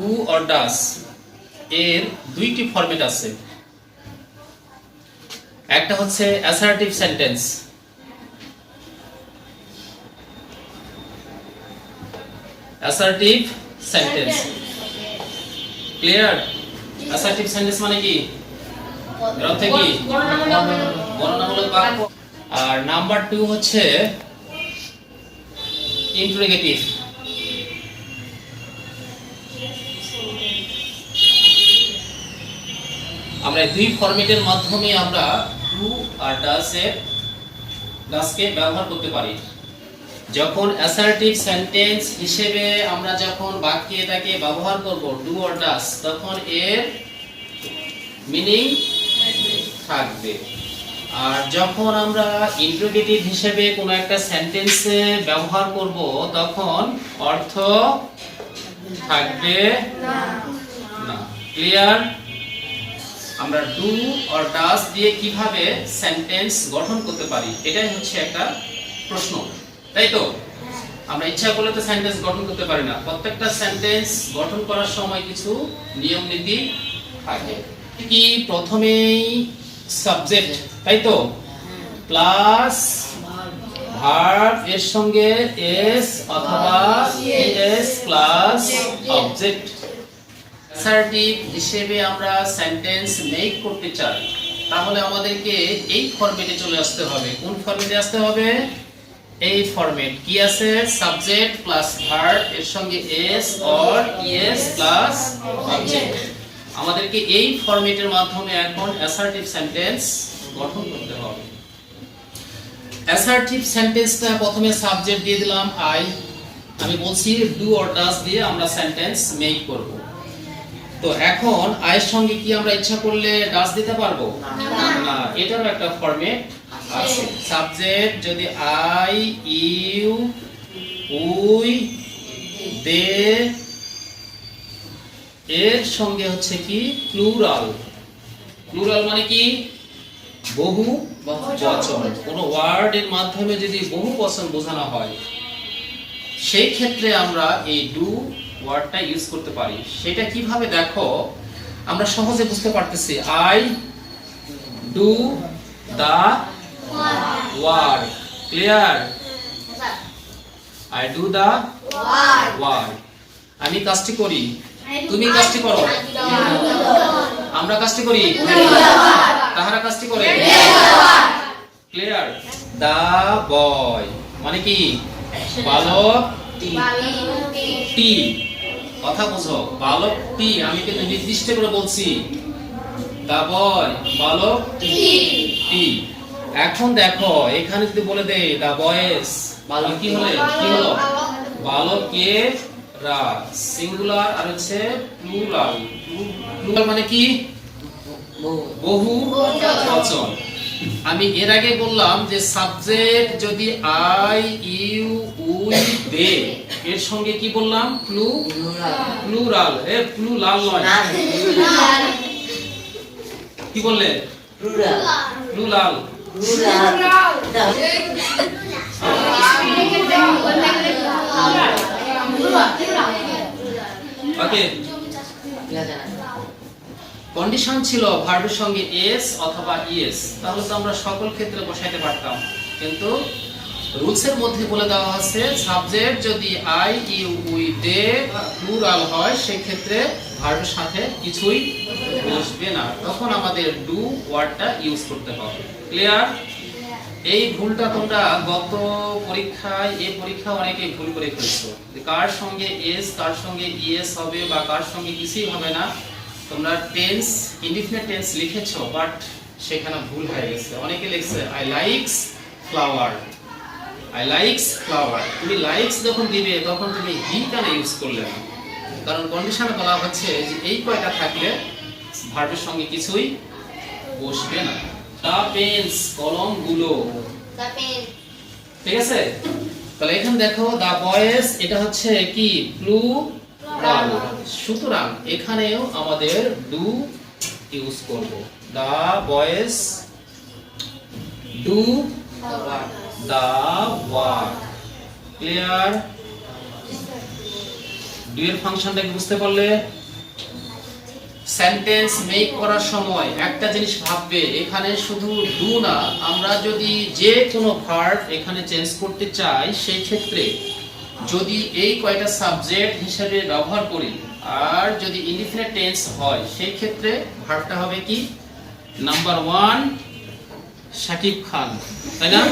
Do or ডাস এর দুইটি format আছে। একটা হচ্ছে assertive sentence, assertive sentence. Clear? Assertive sentence মানে কি? এর অর্থ কি? বর্ণনামূলক বাক্য। আর নাম্বার 2 হচ্ছে ইন্টারোগেটিভ। আমরা দুই ফরম্যাটের মাধ্যমে আমরা ডু আর ডাসকে ব্যবহার করতে পারি। যখন অ্যাসার্টিভ সেন্টেন্স হিসেবে আমরা যখন বাক্যে এটাকে ব্যবহার করব ডু অর ডাস, তখন এর মিনিং থাকবে। আর যখন আমরা ইন্টারোগেটিভ হিসেবে কোনো একটা সেন্টেন্সে ব্যবহার করব, তখন অর্থ থাকবে না। ক্লিয়ার? আমরা ডু অর ডাস দিয়ে কিভাবে সেন্টেন্স গঠন করতে পারি, এটাই হচ্ছে একটা প্রশ্ন, তাই তো? আমরা ইচ্ছা করলে তো সেন্টেন্স গঠন করতে পারি না। প্রত্যেকটা সেন্টেন্স গঠন করার সময় কিছু নিয়ম নীতি থাকে। কি প্রথমেই সাবজেক্ট, তাই তো, প্লাস ভার্ব, এর সঙ্গে এস অথবা এস প্লাস অবজেক্ট। অ্যাসার্টিভ হিসেবে আমরা সেন্টেন্স মেক করতে চাই, তাহলে আমাদেরকে এই ফরম্যাটে চলে আসতে হবে। কোন ফরম্যাটে আসতে হবে? এই ফরম্যাট কি আছে? সাবজেক্ট প্লাস ভার্ব, এর সঙ্গে S or ES plus object. আমাদেরকে এই ফরম্যাটের মাধ্যমে এখন অ্যাসার্টিভ সেন্টেন্স গঠন করতে হবে। অ্যাসার্টিভ সেন্টেন্সটা প্রথমে সাবজেক্ট দিয়ে দিলাম আই। আমি বলছি ডু অর ডাস দিয়ে আমরা সেন্টেন্স মেক করব। তো এখন আয়ের সঙ্গে কি আমরা ইচ্ছা করলে ডাস দিতে পারবো না? এটারও একটা ফরম্যাট আছে। সাবজেক্ট যদি আই, ইউ, উই, দে, এর সঙ্গে হচ্ছে কি প্লুরাল। প্লুরাল মানে কি? বহু বচন। কোন ওয়ার্ডের মাধ্যমে যদি বহু বচন বোঝানো হয়, সেই ক্ষেত্রে আমরা এই ডু ওয়ার্ডটা ইউজ করতে পারি। সেটা কিভাবে দেখো, আমরা সহজে বুঝতে পারতেছি। I do the work. Clear? I do the work. আমি কাজটি করি, তুমি কাজটি করো, আমরা কাজটি করি, তাহারা কাজটি করে। ক্লিয়ার? দা বয় মানে কি? বালকটি। কথা বুঝো, বালকটি। আমি কিন্তু নির্দিষ্ট করে বলছি দা বয়, বালকটি। এখন দেখো এখানে যদি বলে দেই দা বয়েস, বালক কি হলো? বালকেরা, সিঙ্গুলার আর হচ্ছে প্লুরাল। প্লুরাল মানে কি? বহু বচন। আমি এর আগে বললাম যে সাবজেক্ট যদি আই, ইউ, উই, দে, এর সঙ্গে কি বললাম? প্লুরাল। প্লুরাল নয়, কি বললে? প্লুরাল। ওকে, কন্ডিশন ছিল ভার্বের সঙ্গে এস অথবা ইএস, তাহলে তো আমরা সকল ক্ষেত্রে বসাইতে পারতাম। কিন্তু রুলসের মধ্যে বলে দেওয়া আছে সাবজেক্ট যদি I, you, we, they plural হয়, সেই ক্ষেত্রে ভার্বের সাথে কিছুই বসবে না, তখন আমাদের ডু ওয়ার্ডটা ইউজ করতে হবে। ক্লিয়ার? এই ভুলটা তোমরা গত পরীক্ষায়, এই পরীক্ষা অনেকে ভুল করে ফেলছো। কার সঙ্গে এস, কার সঙ্গে ইএস হবে বা কার সঙ্গে কিছুই হবে না। তোমরা টেন্স, ইনডিফিনিট টেন্স লিখেছো, বাট সেখানে ভুল হয়ে গেছে। অনেকে লিখছে I likes flower, I likes flower. তুমি লাইকস যখন দিবে তখন তুমি হি কেন ইউজ করলে না? কারণ কন্ডিশনে বলা হচ্ছে যে এই কয়টা থাকলে ভার্বের সঙ্গে কিছুই বসবে না। দা পেন্স, কলমগুলো। ঠিক আছে? তাহলে এখানে দেখো দা বয়েস, এটা হচ্ছে কি? প্লুরাল। সুতরাং এখানেও আমাদের ডু ইউজ করব। The boys do the work. Clear? Do এর ফাংশনটা কি বুঝতে পারলে? সেন্টেন্স মেক করার সময় একটা জিনিস ভাববে, এখানে শুধু ডু না, আমরা যদি যে কোনো ভার্ব এখানে চেঞ্জ করতে চাই সেই ক্ষেত্রে যদি এই কয়টা সাবজেক্ট হিসেবে ব্যবহার করি আর যদি ইনডিফিনিট টেন্স হয় সেই ক্ষেত্রে ভার্বটা হবে কি? নাম্বার 1 শাকিব খান, তাই না?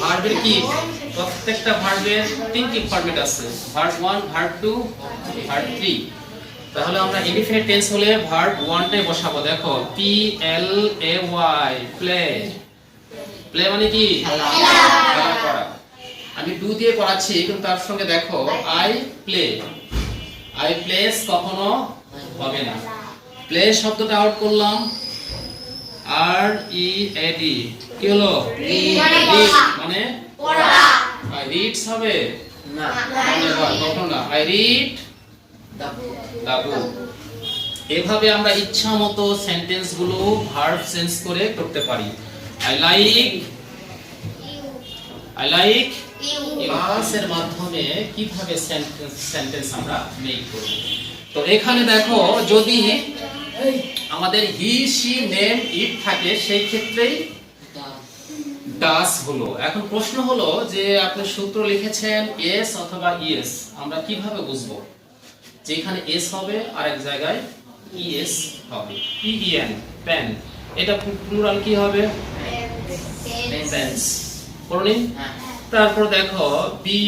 ভার্বের কি প্রত্যেকটা ভার্বের তিনটি ফরম্যাট আছে, ভার্ব 1, ভার্ব 2, ভার্ব 3। তাহলে আমরা ইনডিফিনিট টেন্স হলে ভার্ব 1 টাই বসাবো। দেখো P L A Y, play. Play মানে কি? খেলা করা। আমি ডু দিয়ে পড়াচ্ছি কিন্তু তার সঙ্গে দেখো আই প্লে। আই প্লেস কখনো হবে না। প্লে শব্দটা আউট করলাম, আর ই এ ডি, কি হলো? রিড মানে পড়া। আই রিডস হবে না, কখনো না। আই রিড দা বুক। এভাবে আমরা ইচ্ছা মতো সেন্টেন্স গুলো ভার্ব চেঞ্জ করে করতে পারি। আই লাইক ক্লাস এর মাধ্যমে কিভাবে সেন্টেন্স আমরা মেক করব। তো এখানে দেখো যদি আমাদের হি শি নেম ইট থাকে সেই ক্ষেত্রেই ডাস হলো। এখন প্রশ্ন হলো যে আপনি সূত্র লিখেছেন এস অথবা ইএস, আমরা কিভাবে বুঝবো যে এখানে এস হবে আর এক জায়গায় ইএস হবে? পিইএন পেন, এটা প্লুরাল কি হবে? পেন্স। পড়নি? তারপর দেখো বি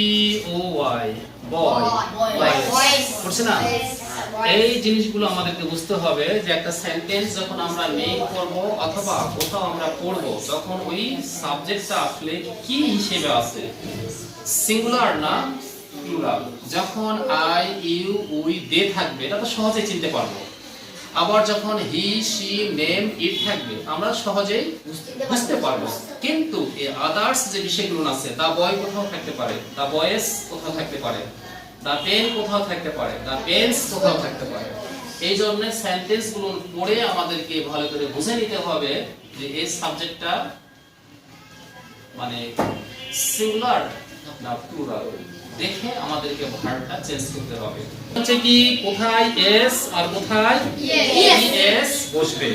ও ওয়াই, বয়, পড়ছে না? এই জিনিসগুলো আমাদেরকে বুঝতে হবে যে একটা সেন্টেন্স যখন আমরা মেক করব অথবা কোথাও আমরা পড়ব তখন ওই সাবজেক্টটা আসলে কি হিসেবে আছে, সিঙ্গুলার না প্লুরাল। যখন আই ইউ উই দে থাকবে এটা তো সহজেই চিনতে পারবো। আবার যখন হি শি নেম ইট থাকবে আমরা সহজেই বুঝতে পারবো। কিন্তু এই আদার্স যে বিষয়গুলো আছে, দা বয় কোথাও থাকতে পারে, দা বয়েস কোথাও থাকতে পারে, দা পেন কোথাও থাকতে পারে, দা পেন্স কোথাও থাকতে পারে। এই জন্য সেন্টেন্স গুলো পড়ে আমাদেরকে ভালো করে বুঝে নিতে হবে যে এই সাবজেক্টটা মানে সিঙ্গুলার না প্লুরাল, দেখে আমাদেরকে ভার্বটা চেঞ্জ করতে হবে। হচ্ছে কি কোথায় এস আর কোথায় ইএস বসবে।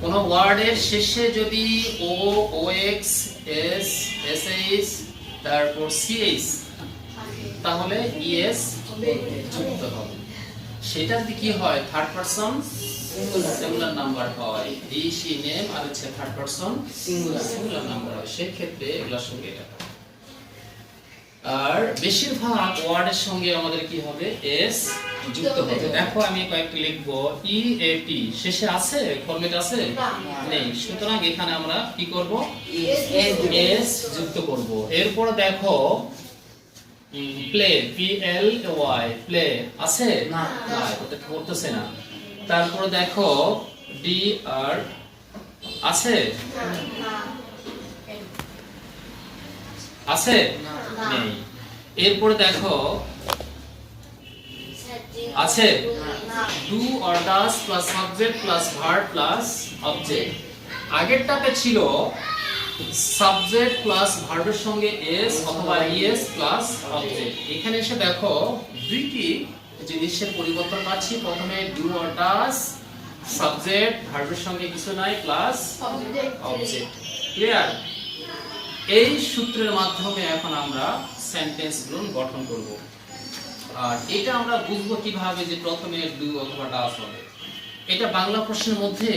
কোন ওয়ার্ডের শেষে যদি ও ও এক্স এস এস এইচ তারপর সিএইচ তাহলে ইএস যুক্ত হবে। সেটা কি হয়? থার্ড পারসন সিঙ্গুলার নাম্বার হয়। হি শি নেম আর হচ্ছে থার্ড পারসন সিঙ্গুলার নাম্বার হয়। সেই ক্ষেত্রে এগুলোর সঙ্গে এটা। আর বেশিরভাগ ওয়ার্ডের সঙ্গে আমাদের কি হবে? এস যুক্ত হবে। দেখো আমি কয়েকটি লিখবো। ই এ টি শেষে আছে, ফরম্যাট আছে নেই, সুতরাং এখানে আমরা কি করব? এস যুক্ত করব। এরপর দেখো play, P L Y, play আছে না, এটা করতেছে না। তারপর দেখো ডি আর আছে আছে নেই। এরপর দেখো আছে do or does plus subject plus verb plus object. আগেরটাতে ছিল সাবজেক্ট প্লাস ভার্বের সঙ্গে এস অথবা ইএস প্লাস অবজেক্ট। এখানে এসে দেখো দুইটি জিনিসের পরিবর্তন পাচ্ছি। প্রথমে ডু অর ডাস, সাবজেক্ট ভার্বের সঙ্গে কিছু নাই প্লাস অবজেক্ট। ক্লিয়ার? এই সূত্রের মাধ্যমে এখন আমরা সেন্টেন্স গুলো গঠন করব। আর এটা আমরা বুঝবো কিভাবে যে প্রথমে ডু অথবা ডাস হবে। এটা বাংলা প্রশ্নের মধ্যে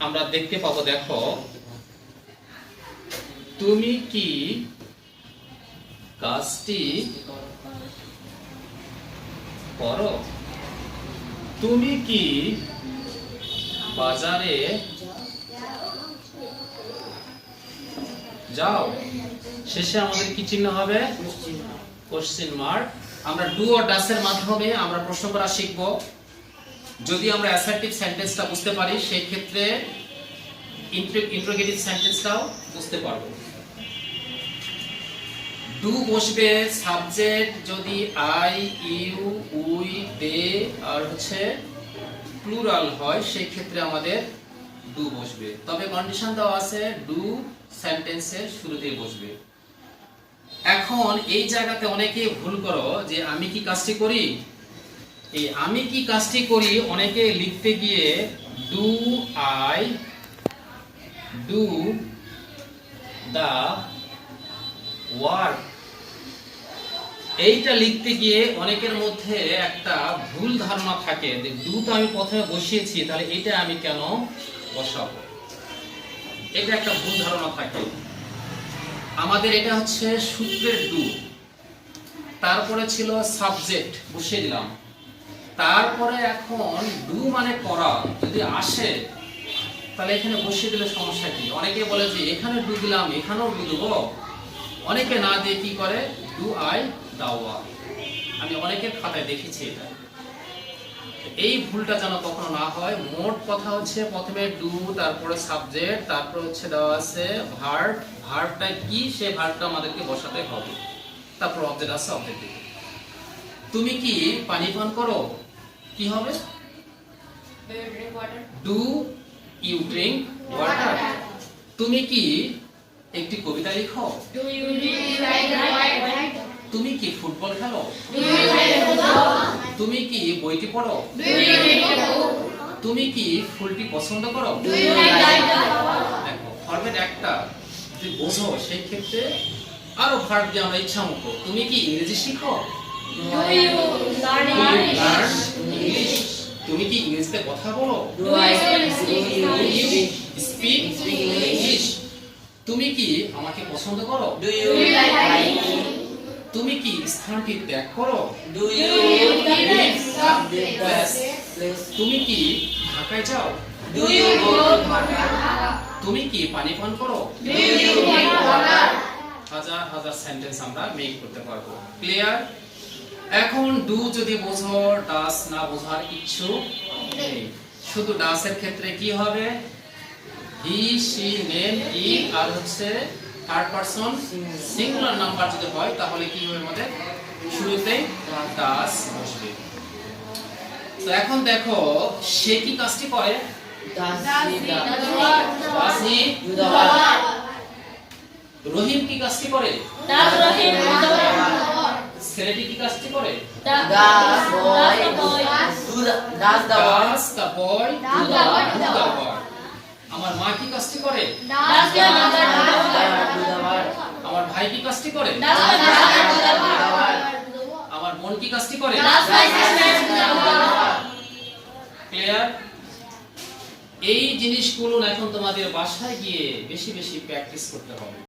আমরা দেখতে পাবো। দেখো তুমি কি কাজটি করো? তুমি কি বাজারে যাও? শেষে আমাদের কি চিহ্ন হবে? Question mark. আমরা ডু অর ডাস এর মাধ্যমে আমরা প্রশ্ন করা শিখব। যদি আমরা অ্যাসার্টিভ সেন্টেন্সটা বুঝতে পারি সেই ক্ষেত্রে ইন্টারোগেটিভ সেন্টেন্সটাও বুঝতে পারবো। ডু বসবে সাবজেক্ট যদি আই ইউ উই দে আর হচ্ছে প্লুরাল হয় সেই ক্ষেত্রে আমাদের ডু বসবে। তবে কন্ডিশন দেওয়া আছে ডু সেন্টেন্সের শুরুতেই বসবে। এখন এই জায়গাতে অনেকে ভুল করো যে আমি কি কাজটি করি, এই আমি কি কাজটি করি অনেকে লিখতে গিয়ে do I do the work, এইটা লিখতে গিয়ে অনেকের মধ্যে একটা ভুল ধারণা থাকে যে ডু তো আমি প্রথমে বসিয়েছি, তাহলে এটা আমি কেন বসাবো, এটা একটা ভুল ধারণা থাকে। আমাদের এটা হচ্ছে সূত্রের ডু, তারপরে ছিল সাবজেক্ট বসিয়ে দিলাম, তারপরে এখন ডু মানে করা যদি আসে তাহলে এখানে বসিয়ে দিলে সমস্যা কি? অনেকে বলে যে এখানে ডু দিলাম এখানেও ডু দেবো, অনেকে না দিয়ে কি করে ডু আই দা ওয়ার্ক, আমি অনেকের খাতায় দেখেছি এটা। এই ভুলটা যেন কখনো না হয়। মোট কথা হচ্ছে প্রথমে ডু, তারপরে সাবজেক্ট, তারপর হচ্ছে দেওয়া আছে ভার্ব, ভার্বটা কি সে ভার্বটা আমাদেরকে বসাতে হবে, তারপর অবজেক্ট আছে অবজেক্ট দিকে। তুমি কি পানি পান করো, কি হবে ডু ইউ ড্রিঙ্ক ওয়াটার। তুমি কি একটি কবিতা লিখো, তুমি কি ফুটবল খেলো, তুমি কি বইটি পড়ো, তুমি কি ফুলটি পছন্দ করো। দেখো ফরম্যাট একটা যদি বোঝো সেই ক্ষেত্রে আরো ভার্ব দিয়ে আমরা ইচ্ছা মতো, তুমি কি ইংরেজি শিখো, তুমি কি ইংরেজিতে কথা বলো, স্পিক ইংলিশ। তুমি কি আমাকে পছন্দ করো, তুমি কি স্থানটি ত্যাগ করো, তুমি কি ঢাকায় যাও, তুমি কি পানি পান করো। হাজার হাজার সেন্টেন্স আমরা মেক করতে পারবো। ক্লিয়ার? এখন ডু যদি বোঝো, ডাস না বোঝার ইচ্ছুক নেই। শুধু ডাস এর ক্ষেত্রে কি হবে, হি সি নেম ইট, আর হচ্ছে থার্ড পারসন সিঙ্গুলার নাম্বার যদি হয় তাহলে কি হবে আমাদের শুরুতেই ডাস বসবে। তো এখন দেখো সে কি কাজটি করে, রহিম কি কাজটি করে, ছেলেটি কি কাজটি করে, আমার মা কি কাজটি করে, আমার ভাই কি কাজটি করে, আমার বোন কি কাজটি করে। ক্লিয়ার? এই জিনিসগুলো এখন তোমাদের বাসায় গিয়ে বেশি বেশি প্র্যাকটিস করতে হবে।